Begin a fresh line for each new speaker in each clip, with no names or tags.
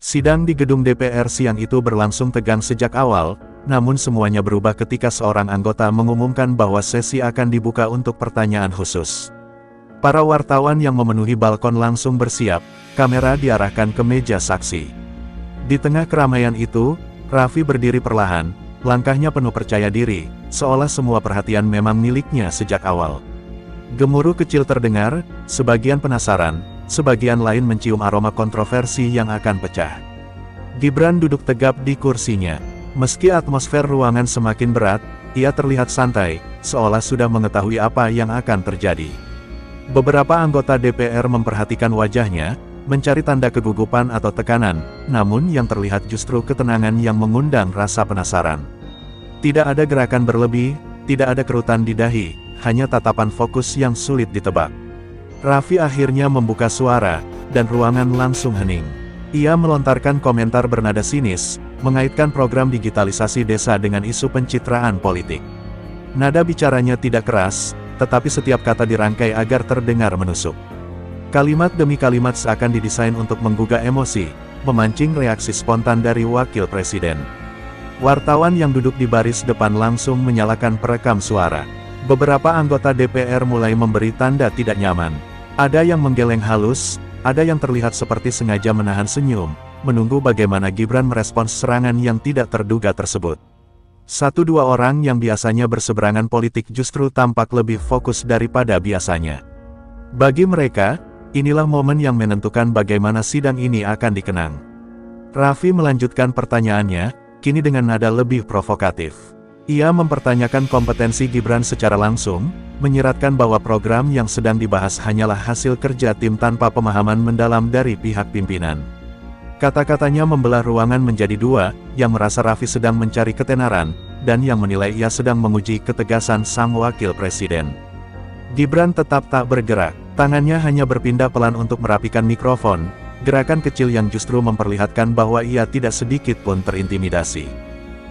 Sidang di gedung DPR siang itu berlangsung tegang sejak awal, namun semuanya berubah ketika seorang anggota mengumumkan bahwa sesi akan dibuka untuk pertanyaan khusus. Para wartawan yang memenuhi balkon langsung bersiap, kamera diarahkan ke meja saksi. Di tengah keramaian itu, Raffi berdiri perlahan, langkahnya penuh percaya diri, seolah semua perhatian memang miliknya sejak awal. Gemuruh kecil terdengar, sebagian penasaran, sebagian lain mencium aroma kontroversi yang akan pecah. Gibran duduk tegap di kursinya. Meski atmosfer ruangan semakin berat, ia terlihat santai, seolah sudah mengetahui apa yang akan terjadi. Beberapa anggota DPR memperhatikan wajahnya, mencari tanda kegugupan atau tekanan, namun yang terlihat justru ketenangan yang mengundang rasa penasaran. Tidak ada gerakan berlebih, tidak ada kerutan di dahi, hanya tatapan fokus yang sulit ditebak. Raffi akhirnya membuka suara, dan ruangan langsung hening. Ia melontarkan komentar bernada sinis, mengaitkan program digitalisasi desa dengan isu pencitraan politik. Nada bicaranya tidak keras, tetapi setiap kata dirangkai agar terdengar menusuk. Kalimat demi kalimat seakan didesain untuk menggugah emosi, memancing reaksi spontan dari wakil presiden. Wartawan yang duduk di baris depan langsung menyalakan perekam suara. Beberapa anggota DPR mulai memberi tanda tidak nyaman. Ada yang menggeleng halus, ada yang terlihat seperti sengaja menahan senyum, menunggu bagaimana Gibran merespons serangan yang tidak terduga tersebut. Satu dua orang yang biasanya berseberangan politik justru tampak lebih fokus daripada biasanya. Bagi mereka, inilah momen yang menentukan bagaimana sidang ini akan dikenang. Raffi melanjutkan pertanyaannya, kini dengan nada lebih provokatif. Ia mempertanyakan kompetensi Gibran secara langsung, menyiratkan bahwa program yang sedang dibahas hanyalah hasil kerja tim tanpa pemahaman mendalam dari pihak pimpinan. Kata-katanya membelah ruangan menjadi dua, yang merasa Raffi sedang mencari ketenaran, dan yang menilai ia sedang menguji ketegasan sang wakil presiden. Gibran tetap tak bergerak, tangannya hanya berpindah pelan untuk merapikan mikrofon, gerakan kecil yang justru memperlihatkan bahwa ia tidak sedikit pun terintimidasi.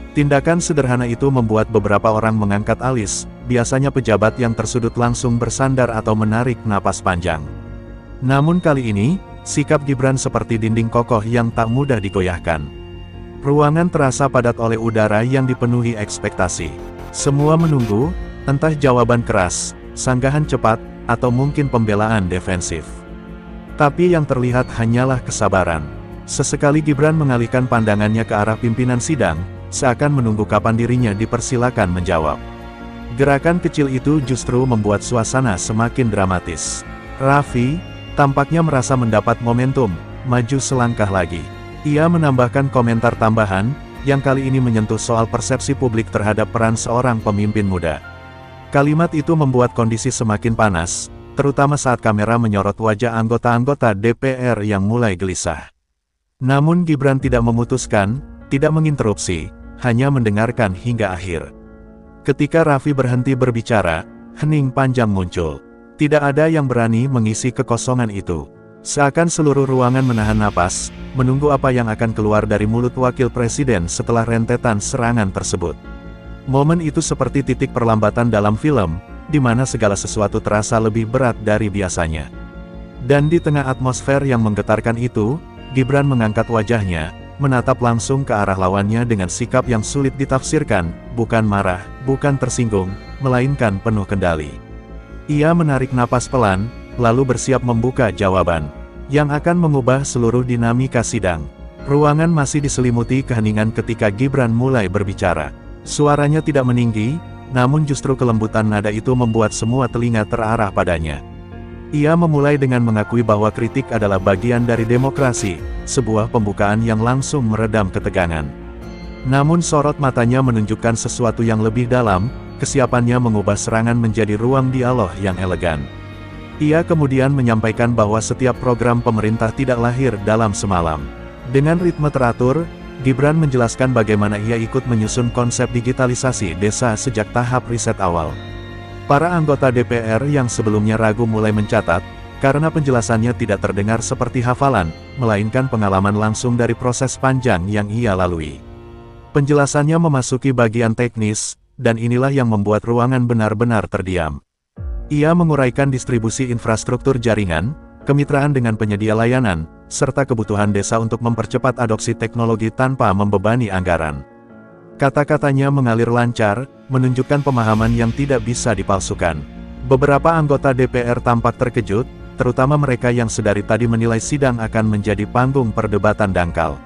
Tindakan sederhana itu membuat beberapa orang mengangkat alis, biasanya pejabat yang tersudut langsung bersandar atau menarik napas panjang. Namun kali ini, sikap Gibran seperti dinding kokoh yang tak mudah digoyahkan. Ruangan terasa padat oleh udara yang dipenuhi ekspektasi. Semua menunggu, entah jawaban keras, sanggahan cepat, atau mungkin pembelaan defensif. Tapi yang terlihat hanyalah kesabaran. Sesekali Gibran mengalihkan pandangannya ke arah pimpinan sidang, seakan menunggu kapan dirinya dipersilakan menjawab. Gerakan kecil itu justru membuat suasana semakin dramatis. Raffi tampaknya merasa mendapat momentum, maju selangkah lagi. Ia menambahkan komentar tambahan, yang kali ini menyentuh soal persepsi publik terhadap peran seorang pemimpin muda. Kalimat itu membuat kondisi semakin panas, terutama saat kamera menyorot wajah anggota-anggota DPR yang mulai gelisah. Namun Gibran tidak memutuskan, tidak menginterupsi, hanya mendengarkan hingga akhir. Ketika Raffi berhenti berbicara, hening panjang muncul. Tidak ada yang berani mengisi kekosongan itu. Seakan seluruh ruangan menahan napas, menunggu apa yang akan keluar dari mulut wakil presiden setelah rentetan serangan tersebut. Momen itu seperti titik perlambatan dalam film, di mana segala sesuatu terasa lebih berat dari biasanya. Dan di tengah atmosfer yang menggetarkan itu, Gibran mengangkat wajahnya, menatap langsung ke arah lawannya dengan sikap yang sulit ditafsirkan, bukan marah, bukan tersinggung, melainkan penuh kendali. Ia menarik napas pelan, lalu bersiap membuka jawaban, yang akan mengubah seluruh dinamika sidang. Ruangan masih diselimuti keheningan ketika Gibran mulai berbicara. Suaranya tidak meninggi, namun justru kelembutan nada itu membuat semua telinga terarah padanya. Ia memulai dengan mengakui bahwa kritik adalah bagian dari demokrasi, sebuah pembukaan yang langsung meredam ketegangan. Namun sorot matanya menunjukkan sesuatu yang lebih dalam, kesiapannya mengubah serangan menjadi ruang dialog yang elegan. Ia kemudian menyampaikan bahwa setiap program pemerintah tidak lahir dalam semalam. Dengan ritme teratur, Gibran menjelaskan bagaimana ia ikut menyusun konsep digitalisasi desa sejak tahap riset awal. Para anggota DPR yang sebelumnya ragu mulai mencatat, karena penjelasannya tidak terdengar seperti hafalan, melainkan pengalaman langsung dari proses panjang yang ia lalui. Penjelasannya memasuki bagian teknis, dan inilah yang membuat ruangan benar-benar terdiam. Ia menguraikan distribusi infrastruktur jaringan, kemitraan dengan penyedia layanan, serta kebutuhan desa untuk mempercepat adopsi teknologi tanpa membebani anggaran. Kata-katanya mengalir lancar, menunjukkan pemahaman yang tidak bisa dipalsukan. Beberapa anggota DPR tampak terkejut, terutama mereka yang sedari tadi menilai sidang akan menjadi panggung perdebatan dangkal.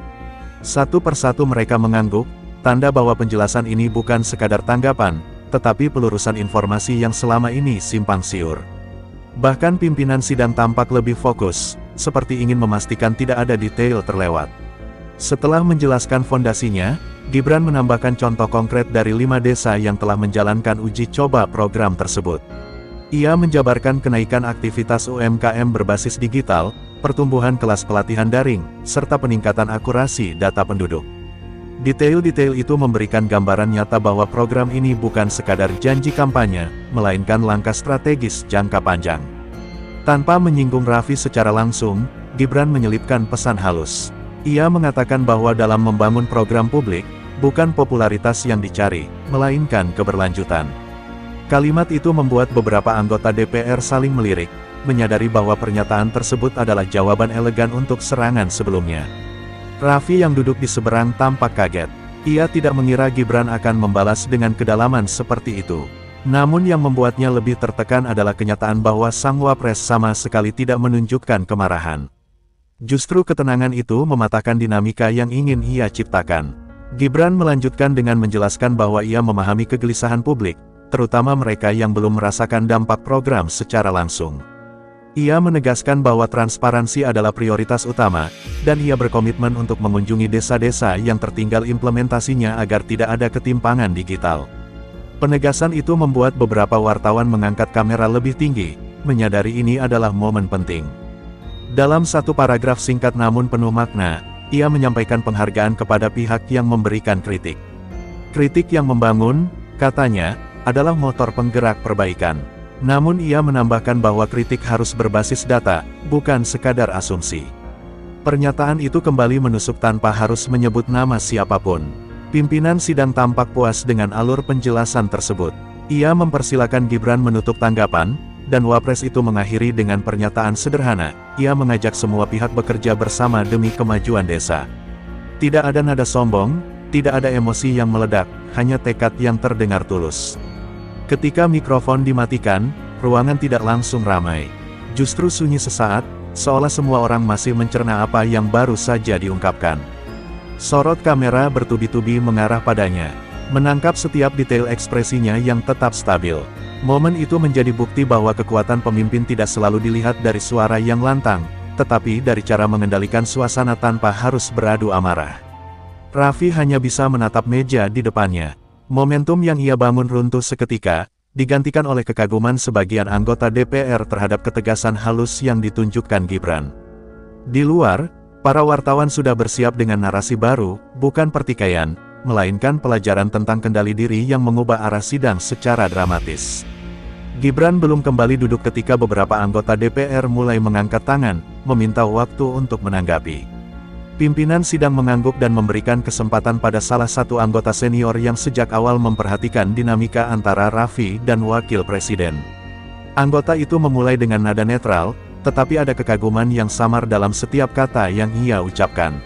Satu persatu mereka mengangguk, tanda bahwa penjelasan ini bukan sekadar tanggapan, tetapi pelurusan informasi yang selama ini simpang siur. Bahkan pimpinan sidang tampak lebih fokus, seperti ingin memastikan tidak ada detail terlewat. Setelah menjelaskan fondasinya, Gibran menambahkan contoh konkret dari 5 desa yang telah menjalankan uji coba program tersebut. Ia menjabarkan kenaikan aktivitas UMKM berbasis digital, pertumbuhan kelas pelatihan daring, serta peningkatan akurasi data penduduk. Detail-detail itu memberikan gambaran nyata bahwa program ini bukan sekadar janji kampanye, melainkan langkah strategis jangka panjang. Tanpa menyinggung Raffi secara langsung, Gibran menyelipkan pesan halus. Ia mengatakan bahwa dalam membangun program publik, bukan popularitas yang dicari, melainkan keberlanjutan. Kalimat itu membuat beberapa anggota DPR saling melirik, menyadari bahwa pernyataan tersebut adalah jawaban elegan untuk serangan sebelumnya. Raffi yang duduk di seberang tampak kaget. Ia tidak mengira Gibran akan membalas dengan kedalaman seperti itu. Namun yang membuatnya lebih tertekan adalah kenyataan bahwa sang wapres sama sekali tidak menunjukkan kemarahan. Justru ketenangan itu mematahkan dinamika yang ingin ia ciptakan. Gibran melanjutkan dengan menjelaskan bahwa ia memahami kegelisahan publik, terutama mereka yang belum merasakan dampak program secara langsung. Ia menegaskan bahwa transparansi adalah prioritas utama, dan ia berkomitmen untuk mengunjungi desa-desa yang tertinggal implementasinya agar tidak ada ketimpangan digital. Penegasan itu membuat beberapa wartawan mengangkat kamera lebih tinggi, menyadari ini adalah momen penting. Dalam satu paragraf singkat namun penuh makna, ia menyampaikan penghargaan kepada pihak yang memberikan kritik. Kritik yang membangun, katanya, adalah motor penggerak perbaikan. Namun ia menambahkan bahwa kritik harus berbasis data, bukan sekadar asumsi. Pernyataan itu kembali menusuk tanpa harus menyebut nama siapapun. Pimpinan sidang tampak puas dengan alur penjelasan tersebut. Ia mempersilakan Gibran menutup tanggapan, dan wapres itu mengakhiri dengan pernyataan sederhana. Ia mengajak semua pihak bekerja bersama demi kemajuan desa. Tidak ada nada sombong, tidak ada emosi yang meledak, hanya tekad yang terdengar tulus. Ketika mikrofon dimatikan, ruangan tidak langsung ramai. Justru sunyi sesaat, seolah semua orang masih mencerna apa yang baru saja diungkapkan. Sorot kamera bertubi-tubi mengarah padanya, menangkap setiap detail ekspresinya yang tetap stabil. Momen itu menjadi bukti bahwa kekuatan pemimpin tidak selalu dilihat dari suara yang lantang, tetapi dari cara mengendalikan suasana tanpa harus beradu amarah. Raffi hanya bisa menatap meja di depannya. Momentum yang ia bangun runtuh seketika, digantikan oleh kekaguman sebagian anggota DPR terhadap ketegasan halus yang ditunjukkan Gibran. Di luar, para wartawan sudah bersiap dengan narasi baru, bukan pertikaian, melainkan pelajaran tentang kendali diri yang mengubah arah sidang secara dramatis. Gibran belum kembali duduk ketika beberapa anggota DPR mulai mengangkat tangan, meminta waktu untuk menanggapi. Pimpinan sidang mengangguk dan memberikan kesempatan pada salah satu anggota senior yang sejak awal memperhatikan dinamika antara Raffi dan Wakil Presiden. Anggota itu memulai dengan nada netral, tetapi ada kekaguman yang samar dalam setiap kata yang ia ucapkan.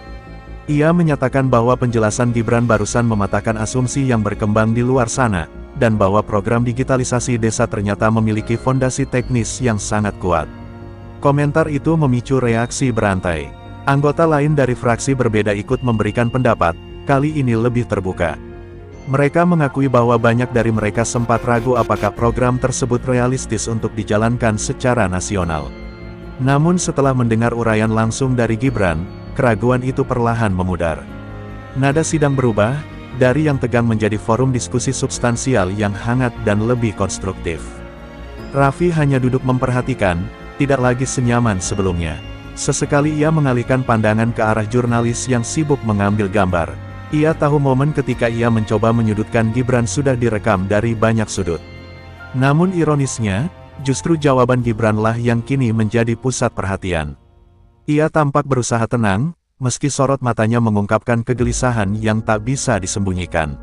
Ia menyatakan bahwa penjelasan Gibran barusan mematahkan asumsi yang berkembang di luar sana, dan bahwa program digitalisasi desa ternyata memiliki fondasi teknis yang sangat kuat. Komentar itu memicu reaksi berantai. Anggota lain dari fraksi berbeda ikut memberikan pendapat, kali ini lebih terbuka. Mereka mengakui bahwa banyak dari mereka sempat ragu apakah program tersebut realistis untuk dijalankan secara nasional. Namun setelah mendengar uraian langsung dari Gibran, keraguan itu perlahan memudar. Nada sidang berubah, dari yang tegang menjadi forum diskusi substansial yang hangat dan lebih konstruktif. Raffi hanya duduk memperhatikan, tidak lagi senyaman sebelumnya. Sesekali ia mengalihkan pandangan ke arah jurnalis yang sibuk mengambil gambar. Ia tahu momen ketika ia mencoba menyudutkan Gibran sudah direkam dari banyak sudut. Namun ironisnya, justru jawaban Gibranlah yang kini menjadi pusat perhatian. Ia tampak berusaha tenang, meski sorot matanya mengungkapkan kegelisahan yang tak bisa disembunyikan.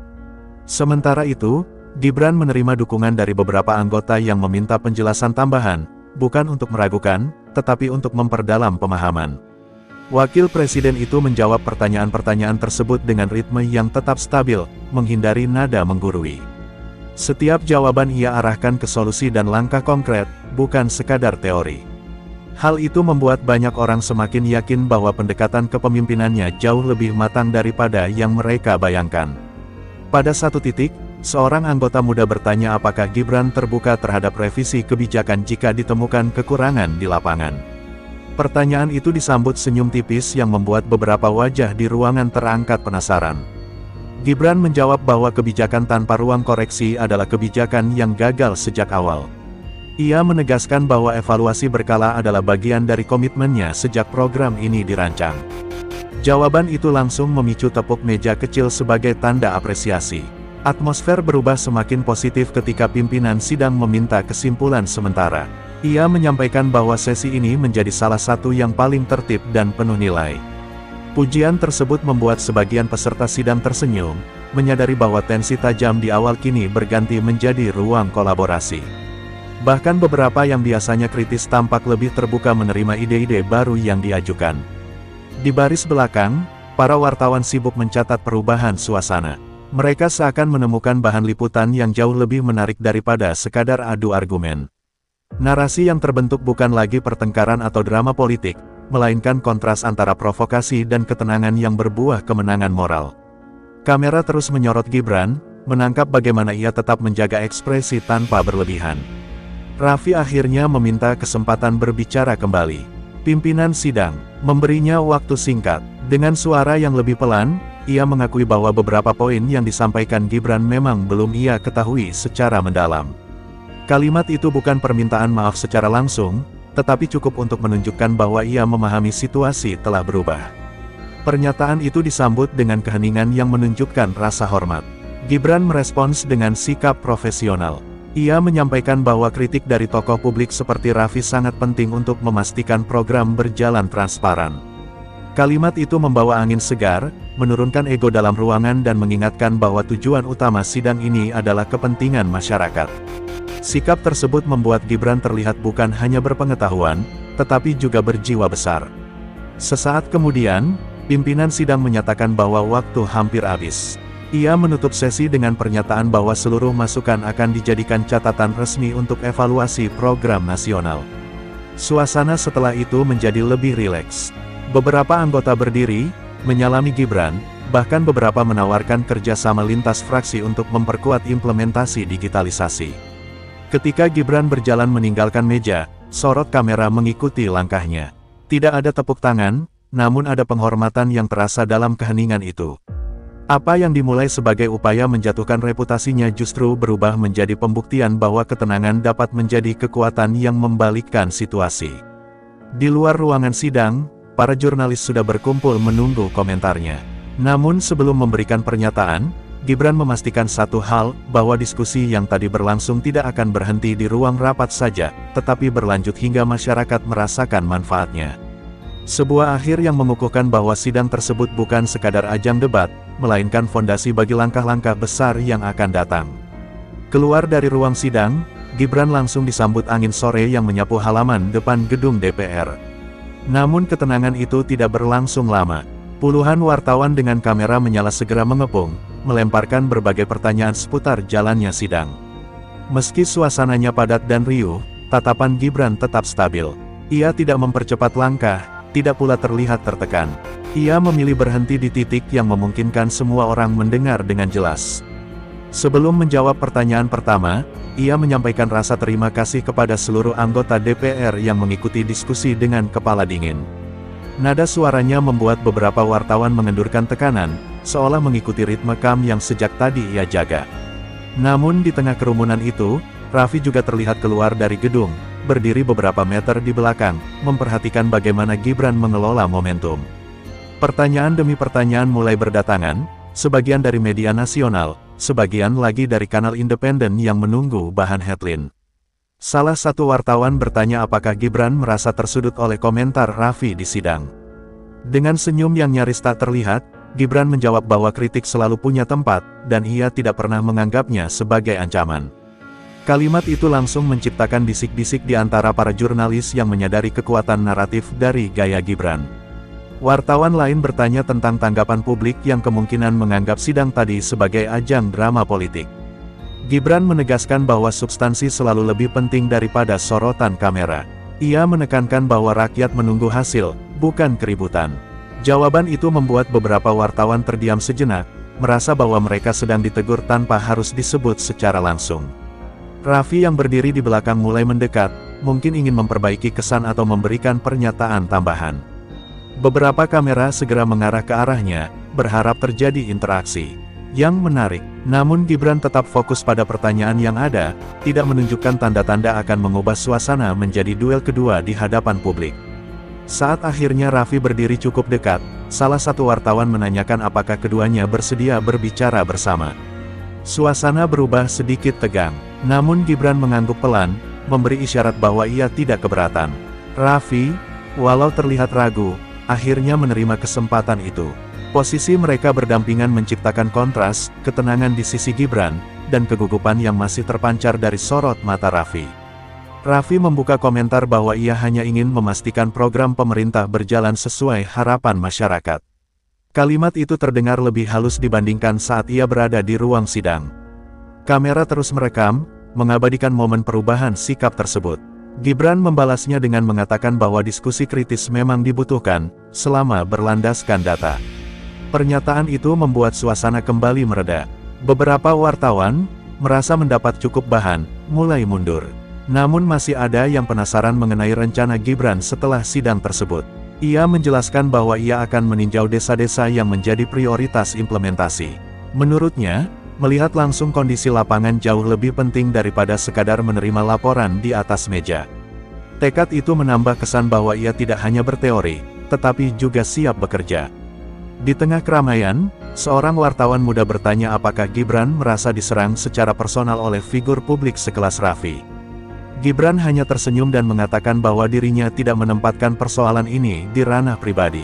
Sementara itu, Gibran menerima dukungan dari beberapa anggota yang meminta penjelasan tambahan, bukan untuk meragukan, tetapi untuk memperdalam pemahaman. Wakil Presiden itu menjawab pertanyaan-pertanyaan tersebut dengan ritme yang tetap stabil, menghindari nada menggurui. Setiap jawaban ia arahkan ke solusi dan langkah konkret, bukan sekadar teori. Hal itu membuat banyak orang semakin yakin bahwa pendekatan kepemimpinannya jauh lebih matang daripada yang mereka bayangkan. Pada satu titik, seorang anggota muda bertanya apakah Gibran terbuka terhadap revisi kebijakan jika ditemukan kekurangan di lapangan. Pertanyaan itu disambut senyum tipis yang membuat beberapa wajah di ruangan terangkat penasaran. Gibran menjawab bahwa kebijakan tanpa ruang koreksi adalah kebijakan yang gagal sejak awal. Ia menegaskan bahwa evaluasi berkala adalah bagian dari komitmennya sejak program ini dirancang. Jawaban itu langsung memicu tepuk meja kecil sebagai tanda apresiasi. Atmosfer berubah semakin positif ketika pimpinan sidang meminta kesimpulan sementara. Ia menyampaikan bahwa sesi ini menjadi salah satu yang paling tertib dan penuh nilai. Pujian tersebut membuat sebagian peserta sidang tersenyum, menyadari bahwa tensi tajam di awal kini berganti menjadi ruang kolaborasi. Bahkan beberapa yang biasanya kritis tampak lebih terbuka menerima ide-ide baru yang diajukan. Di baris belakang, para wartawan sibuk mencatat perubahan suasana. Mereka seakan menemukan bahan liputan yang jauh lebih menarik daripada sekadar adu argumen. Narasi yang terbentuk bukan lagi pertengkaran atau drama politik, melainkan kontras antara provokasi dan ketenangan yang berbuah kemenangan moral. Kamera terus menyorot Gibran, menangkap bagaimana ia tetap menjaga ekspresi tanpa berlebihan. Raffi akhirnya meminta kesempatan berbicara kembali. Pimpinan sidang memberinya waktu singkat. Dengan suara yang lebih pelan, ia mengakui bahwa beberapa poin yang disampaikan Gibran memang belum ia ketahui secara mendalam. Kalimat itu bukan permintaan maaf secara langsung, tetapi cukup untuk menunjukkan bahwa ia memahami situasi telah berubah. Pernyataan itu disambut dengan keheningan yang menunjukkan rasa hormat. Gibran merespons dengan sikap profesional. Ia menyampaikan bahwa kritik dari tokoh publik seperti Raffi sangat penting untuk memastikan program berjalan transparan. Kalimat itu membawa angin segar, menurunkan ego dalam ruangan dan mengingatkan bahwa tujuan utama sidang ini adalah kepentingan masyarakat. Sikap tersebut membuat Gibran terlihat bukan hanya berpengetahuan, tetapi juga berjiwa besar. Sesaat kemudian, pimpinan sidang menyatakan bahwa waktu hampir habis. Ia menutup sesi dengan pernyataan bahwa seluruh masukan akan dijadikan catatan resmi untuk evaluasi program nasional. Suasana setelah itu menjadi lebih rileks. Beberapa anggota berdiri, menyalami Gibran, bahkan beberapa menawarkan kerjasama lintas fraksi untuk memperkuat implementasi digitalisasi. Ketika Gibran berjalan meninggalkan meja, sorot kamera mengikuti langkahnya. Tidak ada tepuk tangan, namun ada penghormatan yang terasa dalam keheningan itu. Apa yang dimulai sebagai upaya menjatuhkan reputasinya justru berubah menjadi pembuktian bahwa ketenangan dapat menjadi kekuatan yang membalikkan situasi. Di luar ruangan sidang, para jurnalis sudah berkumpul menunggu komentarnya. Namun sebelum memberikan pernyataan, Gibran memastikan satu hal, bahwa diskusi yang tadi berlangsung tidak akan berhenti di ruang rapat saja, tetapi berlanjut hingga masyarakat merasakan manfaatnya. Sebuah akhir yang mengukuhkan bahwa sidang tersebut bukan sekadar ajang debat, melainkan fondasi bagi langkah-langkah besar yang akan datang. Keluar dari ruang sidang, Gibran langsung disambut angin sore yang menyapu halaman depan gedung DPR. Namun ketenangan itu tidak berlangsung lama. Puluhan wartawan dengan kamera menyala segera mengepung, melemparkan berbagai pertanyaan seputar jalannya sidang. Meski suasananya padat dan riuh, tatapan Gibran tetap stabil. Ia tidak mempercepat langkah, tidak pula terlihat tertekan. Ia memilih berhenti di titik yang memungkinkan semua orang mendengar dengan jelas. Sebelum menjawab pertanyaan pertama, ia menyampaikan rasa terima kasih kepada seluruh anggota DPR yang mengikuti diskusi dengan kepala dingin. Nada suaranya membuat beberapa wartawan mengendurkan tekanan, seolah mengikuti ritme calm yang sejak tadi ia jaga. Namun di tengah kerumunan itu, Raffi juga terlihat keluar dari gedung, berdiri beberapa meter di belakang, memperhatikan bagaimana Gibran mengelola momentum. Pertanyaan demi pertanyaan mulai berdatangan, sebagian dari media nasional, sebagian lagi dari kanal independen yang menunggu bahan headline. Salah satu wartawan bertanya apakah Gibran merasa tersudut oleh komentar Raffi di sidang. Dengan senyum yang nyaris tak terlihat, Gibran menjawab bahwa kritik selalu punya tempat, dan ia tidak pernah menganggapnya sebagai ancaman. Kalimat itu langsung menciptakan bisik-bisik di antara para jurnalis yang menyadari kekuatan naratif dari gaya Gibran. Wartawan lain bertanya tentang tanggapan publik yang kemungkinan menganggap sidang tadi sebagai ajang drama politik. Gibran menegaskan bahwa substansi selalu lebih penting daripada sorotan kamera. Ia menekankan bahwa rakyat menunggu hasil, bukan keributan. Jawaban itu membuat beberapa wartawan terdiam sejenak, merasa bahwa mereka sedang ditegur tanpa harus disebut secara langsung. Raffi yang berdiri di belakang mulai mendekat, mungkin ingin memperbaiki kesan atau memberikan pernyataan tambahan. Beberapa kamera segera mengarah ke arahnya, berharap terjadi interaksi yang menarik. Namun Gibran tetap fokus pada pertanyaan yang ada, tidak menunjukkan tanda-tanda akan mengubah suasana menjadi duel kedua di hadapan publik. Saat akhirnya Raffi berdiri cukup dekat, salah satu wartawan menanyakan apakah keduanya bersedia berbicara bersama. Suasana berubah sedikit tegang, namun Gibran mengangguk pelan, memberi isyarat bahwa ia tidak keberatan. Raffi, walau terlihat ragu, akhirnya menerima kesempatan itu. Posisi mereka berdampingan menciptakan kontras, ketenangan di sisi Gibran, dan kegugupan yang masih terpancar dari sorot mata Raffi. Raffi membuka komentar bahwa ia hanya ingin memastikan program pemerintah berjalan sesuai harapan masyarakat. Kalimat itu terdengar lebih halus dibandingkan saat ia berada di ruang sidang. Kamera terus merekam, mengabadikan momen perubahan sikap tersebut. Gibran membalasnya dengan mengatakan bahwa diskusi kritis memang dibutuhkan, selama berlandaskan data. Pernyataan itu membuat suasana kembali mereda. Beberapa wartawan merasa mendapat cukup bahan, mulai mundur. Namun masih ada yang penasaran mengenai rencana Gibran setelah sidang tersebut. Ia menjelaskan bahwa ia akan meninjau desa-desa yang menjadi prioritas implementasi. Menurutnya, melihat langsung kondisi lapangan jauh lebih penting daripada sekadar menerima laporan di atas meja. Tekad itu menambah kesan bahwa ia tidak hanya berteori, tetapi juga siap bekerja. Di tengah keramaian, seorang wartawan muda bertanya apakah Gibran merasa diserang secara personal oleh figur publik sekelas Raffi. Gibran hanya tersenyum dan mengatakan bahwa dirinya tidak menempatkan persoalan ini di ranah pribadi.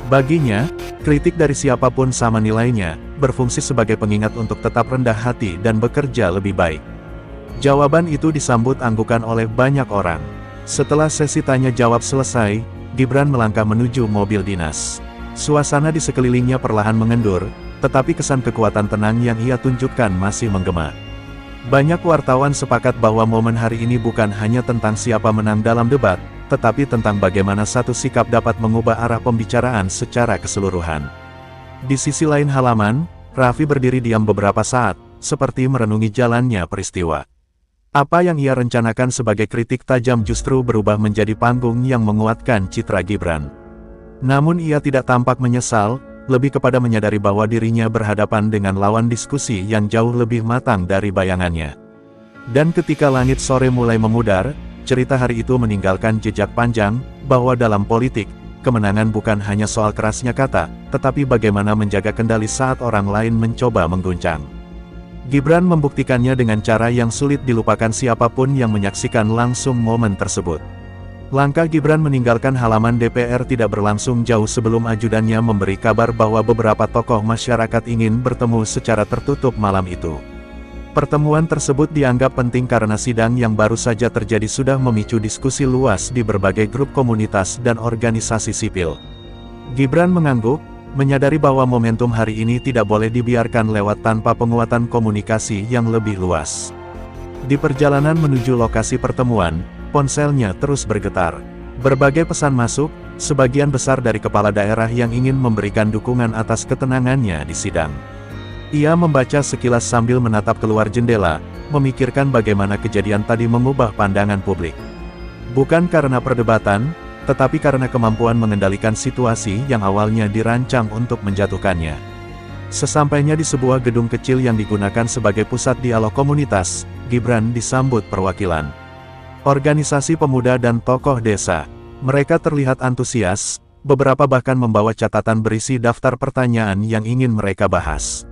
Baginya, kritik dari siapapun sama nilainya, berfungsi sebagai pengingat untuk tetap rendah hati dan bekerja lebih baik. Jawaban itu disambut anggukan oleh banyak orang. Setelah sesi tanya-jawab selesai, Gibran melangkah menuju mobil dinas. Suasana di sekelilingnya perlahan mengendur, tetapi kesan kekuatan tenang yang ia tunjukkan masih menggema. Banyak wartawan sepakat bahwa momen hari ini bukan hanya tentang siapa menang dalam debat, tetapi tentang bagaimana satu sikap dapat mengubah arah pembicaraan secara keseluruhan. Di sisi lain halaman, Raffi berdiri diam beberapa saat, seperti merenungi jalannya peristiwa. Apa yang ia rencanakan sebagai kritik tajam justru berubah menjadi panggung yang menguatkan citra Gibran. Namun ia tidak tampak menyesal, lebih kepada menyadari bahwa dirinya berhadapan dengan lawan diskusi yang jauh lebih matang dari bayangannya. Dan ketika langit sore mulai memudar, cerita hari itu meninggalkan jejak panjang, bahwa dalam politik, kemenangan bukan hanya soal kerasnya kata, tetapi bagaimana menjaga kendali saat orang lain mencoba mengguncang. Gibran membuktikannya dengan cara yang sulit dilupakan siapapun yang menyaksikan langsung momen tersebut. Langkah Gibran meninggalkan halaman DPR tidak berlangsung jauh sebelum ajudannya memberi kabar bahwa beberapa tokoh masyarakat ingin bertemu secara tertutup malam itu. Pertemuan tersebut dianggap penting karena sidang yang baru saja terjadi sudah memicu diskusi luas di berbagai grup komunitas dan organisasi sipil. Gibran mengangguk, menyadari bahwa momentum hari ini tidak boleh dibiarkan lewat tanpa penguatan komunikasi yang lebih luas. Di perjalanan menuju lokasi pertemuan, ponselnya terus bergetar. Berbagai pesan masuk, sebagian besar dari kepala daerah yang ingin memberikan dukungan atas ketenangannya di sidang. Ia membaca sekilas sambil menatap keluar jendela, memikirkan bagaimana kejadian tadi mengubah pandangan publik. Bukan karena perdebatan, tetapi karena kemampuan mengendalikan situasi yang awalnya dirancang untuk menjatuhkannya. Sesampainya di sebuah gedung kecil yang digunakan sebagai pusat dialog komunitas, Gibran disambut perwakilan organisasi pemuda dan tokoh desa. Mereka terlihat antusias, beberapa bahkan membawa catatan berisi daftar pertanyaan yang ingin mereka bahas.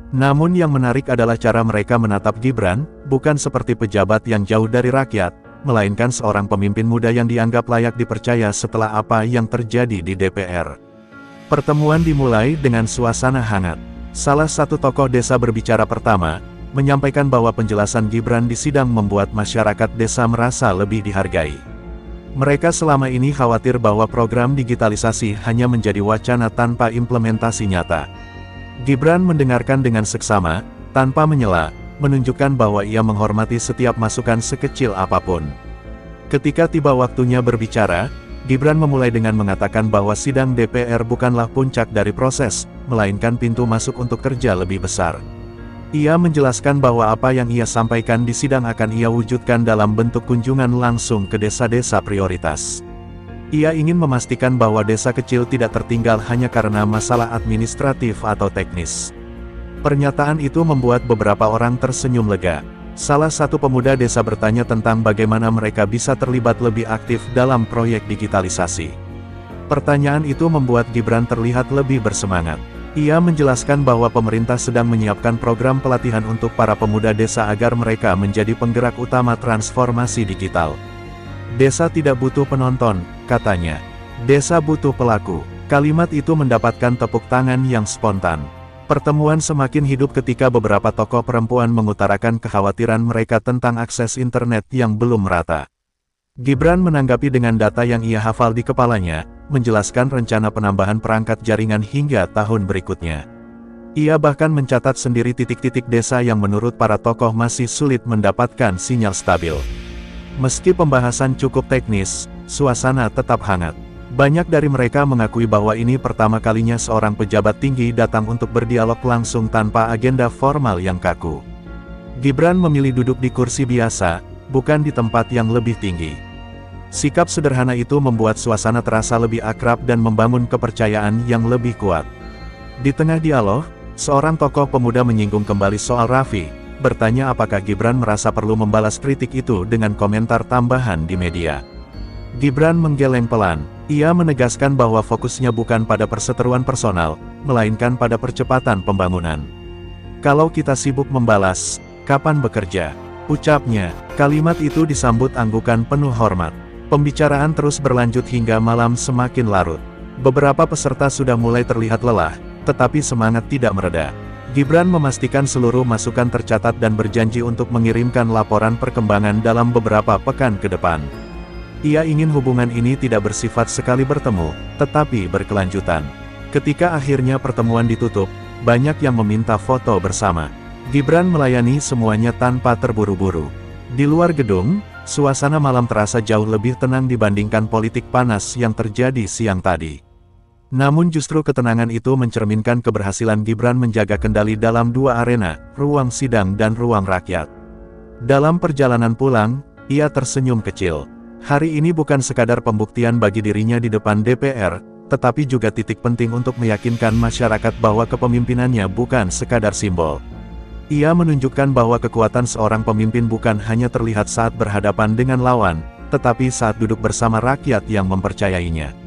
Namun yang menarik adalah cara mereka menatap Gibran, bukan seperti pejabat yang jauh dari rakyat, melainkan seorang pemimpin muda yang dianggap layak dipercaya setelah apa yang terjadi di DPR. Pertemuan dimulai dengan suasana hangat. Salah satu tokoh desa berbicara pertama, menyampaikan bahwa penjelasan Gibran di sidang membuat masyarakat desa merasa lebih dihargai. Mereka selama ini khawatir bahwa program digitalisasi hanya menjadi wacana tanpa implementasi nyata. Gibran mendengarkan dengan seksama, tanpa menyela, menunjukkan bahwa ia menghormati setiap masukan sekecil apapun. Ketika tiba waktunya berbicara, Gibran memulai dengan mengatakan bahwa sidang DPR bukanlah puncak dari proses, melainkan pintu masuk untuk kerja lebih besar. Ia menjelaskan bahwa apa yang ia sampaikan di sidang akan ia wujudkan dalam bentuk kunjungan langsung ke desa-desa prioritas. Ia ingin memastikan bahwa desa kecil tidak tertinggal hanya karena masalah administratif atau teknis. Pernyataan itu membuat beberapa orang tersenyum lega. Salah satu pemuda desa bertanya tentang bagaimana mereka bisa terlibat lebih aktif dalam proyek digitalisasi. Pertanyaan itu membuat Gibran terlihat lebih bersemangat. Ia menjelaskan bahwa pemerintah sedang menyiapkan program pelatihan untuk para pemuda desa agar mereka menjadi penggerak utama transformasi digital. Desa tidak butuh penonton, katanya. Desa butuh pelaku. Kalimat itu mendapatkan tepuk tangan yang spontan. Pertemuan semakin hidup ketika beberapa tokoh perempuan mengutarakan kekhawatiran mereka tentang akses internet yang belum merata. Gibran menanggapi dengan data yang ia hafal di kepalanya, menjelaskan rencana penambahan perangkat jaringan hingga tahun berikutnya. Ia bahkan mencatat sendiri titik-titik desa yang menurut para tokoh masih sulit mendapatkan sinyal stabil. Meski pembahasan cukup teknis, suasana tetap hangat. Banyak dari mereka mengakui bahwa ini pertama kalinya seorang pejabat tinggi datang untuk berdialog langsung tanpa agenda formal yang kaku. Gibran memilih duduk di kursi biasa, bukan di tempat yang lebih tinggi. Sikap sederhana itu membuat suasana terasa lebih akrab dan membangun kepercayaan yang lebih kuat. Di tengah dialog, seorang tokoh pemuda menyinggung kembali soal Raffi, bertanya apakah Gibran merasa perlu membalas kritik itu dengan komentar tambahan di media. Gibran menggeleng pelan. Ia menegaskan bahwa fokusnya bukan pada perseteruan personal, melainkan pada percepatan pembangunan. Kalau kita sibuk membalas, kapan bekerja? Ucapnya. Kalimat itu disambut anggukan penuh hormat. Pembicaraan terus berlanjut hingga malam semakin larut. Beberapa peserta sudah mulai terlihat lelah, tetapi semangat tidak mereda. Gibran memastikan seluruh masukan tercatat dan berjanji untuk mengirimkan laporan perkembangan dalam beberapa pekan ke depan. Ia ingin hubungan ini tidak bersifat sekali bertemu, tetapi berkelanjutan. Ketika akhirnya pertemuan ditutup, banyak yang meminta foto bersama. Gibran melayani semuanya tanpa terburu-buru. Di luar gedung, suasana malam terasa jauh lebih tenang dibandingkan politik panas yang terjadi siang tadi. Namun justru ketenangan itu mencerminkan keberhasilan Gibran menjaga kendali dalam dua arena, ruang sidang dan ruang rakyat. Dalam perjalanan pulang, ia tersenyum kecil. Hari ini bukan sekadar pembuktian bagi dirinya di depan DPR, tetapi juga titik penting untuk meyakinkan masyarakat bahwa kepemimpinannya bukan sekadar simbol. Ia menunjukkan bahwa kekuatan seorang pemimpin bukan hanya terlihat saat berhadapan dengan lawan, tetapi saat duduk bersama rakyat yang mempercayainya.